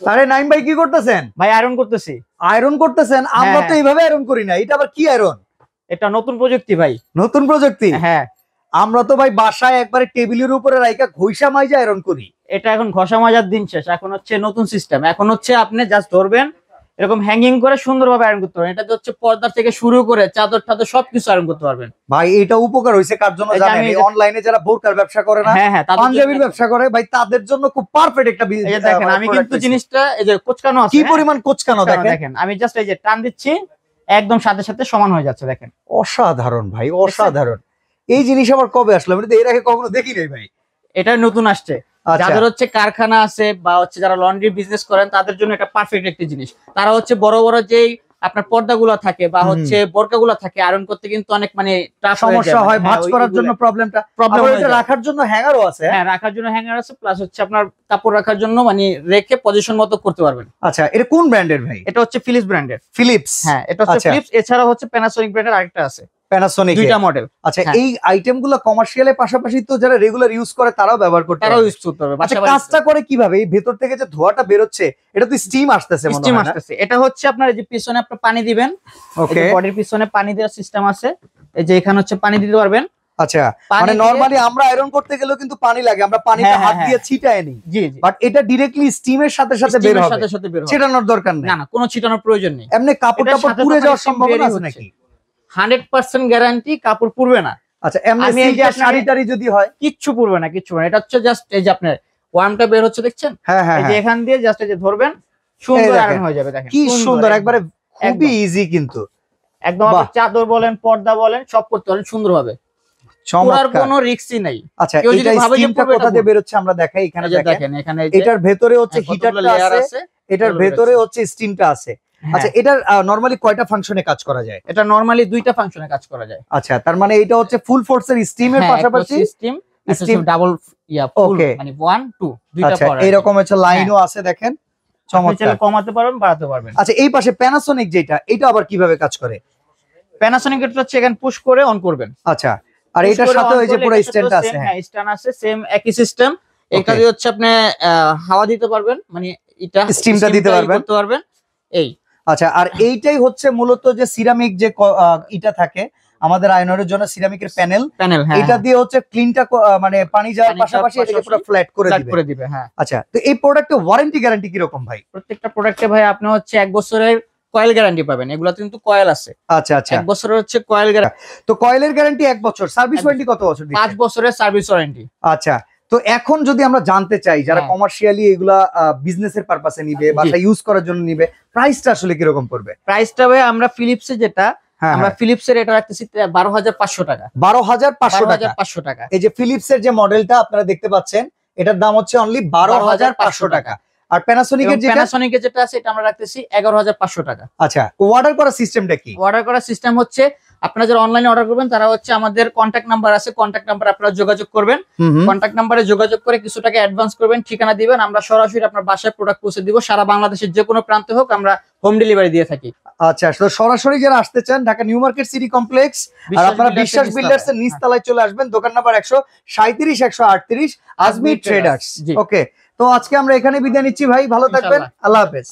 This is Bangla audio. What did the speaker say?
আরে নাইম ভাই কি করতেছেন? ভাই আয়রন করতেছি। আয়রন করতেছেন? আমরা তো এইভাবে আয়রন করি না, এটা আবার কি আয়রন? এটা নতুন প্রযুক্তি ভাই। নতুন প্রযুক্তি? হ্যাঁ, আমরা তো ভাই বাসায় একবারে টেবিলের উপরে রাইখা ঘষা মাইজা আয়রন করি। এটা এখন ঘষা মাজার দিন শেষ, এখন হচ্ছে নতুন সিস্টেম। এখন হচ্ছে আপনি জাস্ট ধরবেন, এরকম হ্যাঙ্গিং করে সুন্দরভাবে আয়রন করতে পারবেন। এটা হচ্ছে পর্দা থেকে শুরু করে চাদর টাদর সবকিছু আয়রন করতে পারবেন। ভাই এটা উপকার হইছে কার জন্য জানেন? এই অনলাইনে যারা বোরকার ব্যবসা করে না, পাঞ্জাবির ব্যবসা করে, ভাই তাদের জন্য খুব পারফেক্ট একটা বিজনেস। এই দেখেন আমি কিন্তু জিনিসটা এই যে কোচকানো আছে, কি পরিমাণ কোচকানো দেখেন। আমি জাস্ট এই যে টান দিচ্ছি, একদম সাথে সাথে সমান হয়ে যাচ্ছে। দেখেন অসাধারণ ভাই, অসাধারণ। এই জিনিস আবার কবে আসলো? আমি তো এর আগে কখনো দেখি নাই ভাই। এটা নতুন আসছে। যাদের হচ্ছে কারখানা আছে বা হচ্ছে যারা লন্ড্রি বিজনেস করেন তাদের জন্য এটা পারফেক্ট একটা জিনিস। তারা হচ্ছে বড় বড় যেই আপনার পর্দাগুলো থাকে বা হচ্ছে বোরকাগুলো থাকে আয়রন করতে কিন্তু অনেক মানে সমস্যা হয়, ভাঁজ করার জন্য প্রবলেম এটা রাখার জন্য হ্যাঙ্গারও আছে। হ্যাঁ, রাখার জন্য হ্যাঙ্গার আছে, প্লাস হচ্ছে আপনার কাপড় রাখার জন্য মানে রেখে পজিশন মতো করতে পারবেন। আচ্ছা, এটা কোন ব্র্যান্ডের ভাই? এটা হচ্ছে ফিলিপস ব্র্যান্ডের। ফিলিপস? হ্যাঁ, এটা হচ্ছে ফিলিপস। এছাড়া হচ্ছে প্যানাসোনিক ব্র্যান্ডের আরেকটা আছে, প্যানাসোনিক দুইটা মডেল। আচ্ছা, এই আইটেমগুলো কমার্শিয়ালের পাশাপাশি তো যারা রেগুলার ইউজ করে তারাও ব্যবহার করতে পারবে, তারাও ইউজ করতে পারবে। আচ্ছা, কাজটা করে কিভাবে? এই ভেতর থেকে যে ধোঁয়াটা বের হচ্ছে এটা তো স্টিম আসতেছে মনে হয় না? স্টিম আসতেছে। এটা হচ্ছে আপনার এই যে পিছনে আপনি পানি দিবেন, ওকে, বডির পিছনে পানি দেওয়ার সিস্টেম আছে। এই যে এখানে হচ্ছে পানি দিতে পারবেন। আচ্ছা, মানে নরমালি আমরা আয়রন করতে গেলেও কিন্তু পানি লাগে, আমরা পানিটা হাত দিয়ে ছিটায় নিই। জি জি, বাট এটা ডাইরেক্টলি স্টিমের সাথে সাথে বের হবে, ছিটানোর দরকার নেই। না না, কোনো ছিটানোর প্রয়োজন নেই। এমনি কাপড় পুড়ে যাওয়ার সম্ভাবনা আছে নাকি? 100% গ্যারান্টি কাপড় পুড়বে না। আচ্ছা, এমনি সিল্কের শাড়ি টাড়ি যদি হয়? কিচ্ছু পুড়বে না, কিচ্ছু না। এটা হচ্ছে জাস্ট এই যে আপনার ওয়ার্মটা বের হচ্ছে দেখছেন, এই যে এখান দিয়ে জাস্ট এই যে ধরবেন, সুন্দর আয়রন হয়ে যাবে। দেখেন কি সুন্দর, একবারে খুবই ইজি কিন্তু একদম। আপনি চাদর বলেন, পর্দা বলেন, সব করতে পারেন সুন্দরভাবে, পুরার কোনো রিস্কই নাই। আচ্ছা, এটা স্টিমটা কোথা দিয়ে বের হচ্ছে আমরা দেখাই। এখানে দেখেন, এখানে এটার ভেতরে হচ্ছে হিটারটা আছে, এটার ভেতরে হচ্ছে স্টিমটা আছে। আচ্ছা, এটা নরমালি কয়টা ফাংশনে কাজ করা যায়? এটা নরমালি দুইটা ফাংশনে কাজ করা যায়। আচ্ছা, তার মানে এটা হচ্ছে ফুল ফোর্সের স্টিমের পাশাপাশি স্টিম ডাবল ফুল মানে 1 2 দুইটা পড়া। এরকম হচ্ছে লাইনও আছে দেখেন, চমৎকার। কমাতে পারবেন, বাড়াতে পারবেন। আচ্ছা, এই পাশে প্যানাসোনিক যেটা, এটা আবার কিভাবে কাজ করে? প্যানাসোনিক এটা হচ্ছে এখানে পুশ করে অন করবেন। আচ্ছা, আর এটার সাথে ওই যে পুরো স্ট্যান্ড আছে। হ্যাঁ, স্ট্যান্ড আছে, সেম একই সিস্টেম। এটা দিয়ে হচ্ছে আপনি হাওয়া দিতে পারবেন, মানে এটা স্টিমটা দিতে পারবেন। এই আচ্ছা, আর এইটাই হচ্ছে মূলত যে সিরামিক যে এটা থাকে আমাদের আয়রনের জন্য, সিরামিকের প্যানেল, এটা দিয়ে হচ্ছে ক্লিনটা মানে পানি যাওয়ার পাশাপাশি এটাকে পুরো ফ্ল্যাট করে দিবে। হ্যাঁ, আচ্ছা, তো এই প্রোডাক্টের ওয়ারেন্টি গ্যারান্টি কি রকম ভাই? প্রত্যেকটা প্রোডাক্টে ভাই আপনি হচ্ছে 1 বছরের কয়েল গ্যারান্টি পাবেন। এগুলাতে কিন্তু কয়েল আছে। আচ্ছা আচ্ছা, 1 বছরের হচ্ছে কয়েল গ্যারান্টি। তো কয়েলের গ্যারান্টি 1 বছর, সার্ভিস ওয়ারেন্টি কত বছর? 5 বছরের সার্ভিস ওয়ারেন্টি। আচ্ছা, তো এখন যদি আমরা জানতে চাই যারা কমার্শিয়ালি এগুলা বিজনেসের পারপাসে নিবে, বাসা ইউজ করার জন্য নিবে, প্রাইসটা আসলে কি রকম পড়বে? প্রাইসটা ভাই আমরা ফিলিপসে যেটা আমরা ফিলিপসের এটা রাখতেছি 12,500 টাকা। 12,500 টাকা। এই যে ফিলিপসের যে মডেলটা আপনারা দেখতে পাচ্ছেন, এটার দাম হচ্ছে অনলি 12,500 টাকা। আর প্যানাসোনিকের যেটা আছে এটা আমরা রাখতেছি 11,500 টাকা। আচ্ছা, অর্ডার করার সিস্টেমটা কি? অর্ডার করার সিস্টেম হচ্ছে আপনারা যারা অনলাইনে অর্ডার করবেন তারা হচ্ছে আমাদের কন্ট্যাক্ট নাম্বার আছে, কন্ট্যাক্ট নাম্বার আপনারা যোগাযোগ করবেন। কন্ট্যাক্ট নাম্বারে যোগাযোগ করে কিছু টাকা অ্যাডভান্স করবেন, ঠিকানা দিবেন, আমরা সরাসরি আপনার বাসায় প্রোডাক্ট পৌঁছে দিব। সারা বাংলাদেশের যে কোনো প্রান্তে হোক আমরা হোম ডেলিভারি দিয়ে থাকি। আচ্ছা, তো সরাসরি যারা আসতে চান Dhaka new market city complex, আর আপনারা বিশ্বাস বিল্ডার্স এর নিচতলায় চলে আসবেন, দোকান নাম্বার 137 138 আজমি ট্রেডার্স। ওকে, তো আজকে আমরা এখানে বিদায় নিচ্ছি ভাই, ভালো থাকবেন, আল্লাহ হাফেজ।